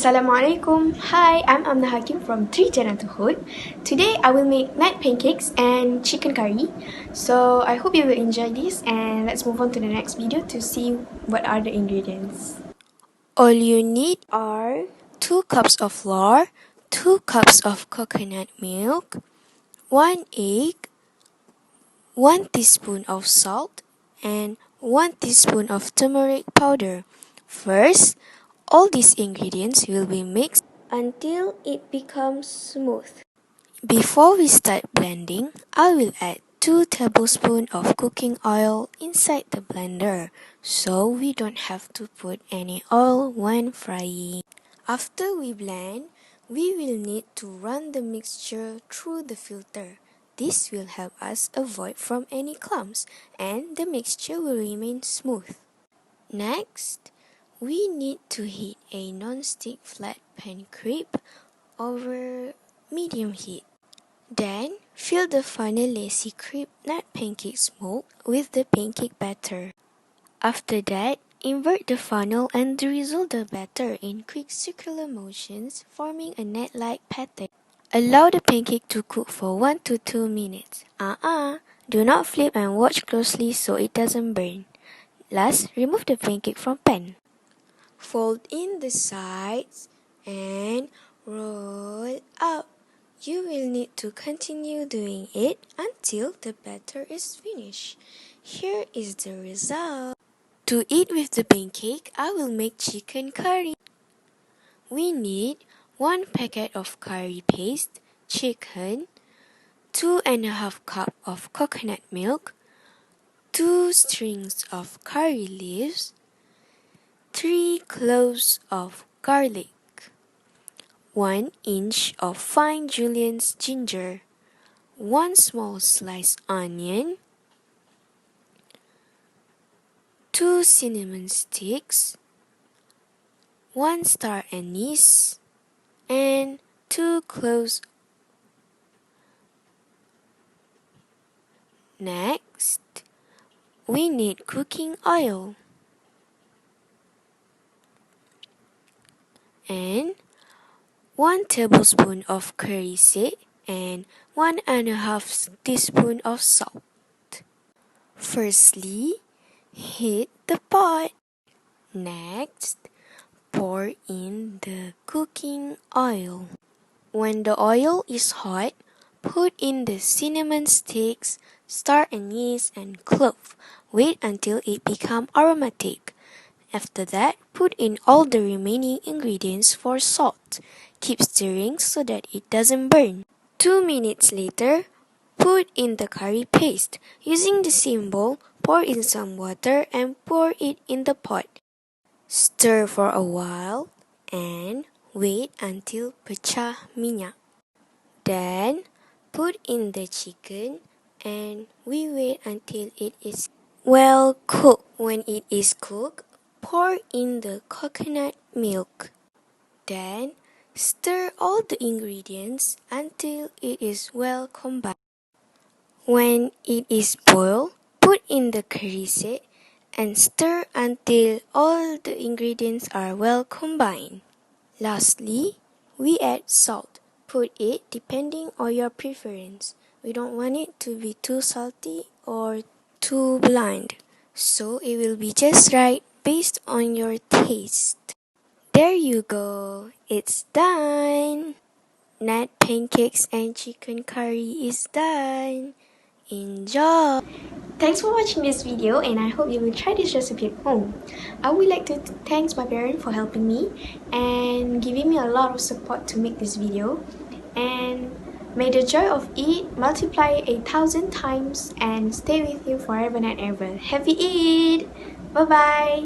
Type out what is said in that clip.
Assalamualaikum. Hi, I'm Amna Hakim from 3 Janatuhud. Today I will make nut pancakes and chicken curry. So I hope you will enjoy this, and let's move on to the next video to see what are the ingredients. All you need are 2 cups of flour, 2 cups of coconut milk, 1 egg, 1 teaspoon of salt, and 1 teaspoon of turmeric powder. First, all these ingredients will be mixed until it becomes smooth. Before we start blending, I will add 2 tablespoons of cooking oil inside the blender, so we don't have to put any oil when frying. After we blend, we will need to run the mixture through the filter. This will help us avoid from any clumps, and the mixture will remain smooth. Next, we need to heat a non-stick flat pan crepe over medium heat. Then, fill the funnel lacy crepe nut pancakes mold with the pancake batter. After that, invert the funnel and drizzle the batter in quick circular motions, forming a net-like pattern. Allow the pancake to cook for 1 to 2 minutes. Do not flip and watch closely so it doesn't burn. Last, remove the pancake from pan. Fold in the sides and roll up. You will need to continue doing it until the batter is finished. Here is the result. To eat with the pancake, I will make chicken curry. We need 1 packet of curry paste, chicken, 2½ cup of coconut milk, 2 strings of curry leaves, 3 cloves of garlic, 1 inch of fine julienne ginger, 1 small sliced onion, 2 cinnamon sticks, 1 star anise, and 2 cloves. Next, we need cooking oil and 1 tablespoon of curry seed and 1½ teaspoon of salt. Firstly, heat the pot. Next, pour in the cooking oil. When the oil is hot, put in the cinnamon sticks, star anise, and clove. Wait until it becomes aromatic. After that, put in all the remaining ingredients for salt. Keep stirring so that it doesn't burn. 2 minutes later, put in the curry paste. Using the same bowl, pour in some water and pour it in the pot. Stir for a while and wait until pecah minyak. Then, put in the chicken and we wait until it is well cooked. When it is cooked, pour in the coconut milk. Then, stir all the ingredients until it is well combined. When it is boiled, put in the curry seed and stir until all the ingredients are well combined. Lastly, we add salt. Put it depending on your preference. We don't want it to be too salty or too bland, so it will be just right based on your taste. There you go, it's done! Nut pancakes and chicken curry is done. Enjoy! Thanks for watching this video, and I hope you will try this recipe at home. I would like to thank my parents for helping me and giving me a lot of support to make this video. And may the joy of Eid multiply 1,000 times and stay with you forever and ever. Happy Eid! Bye bye!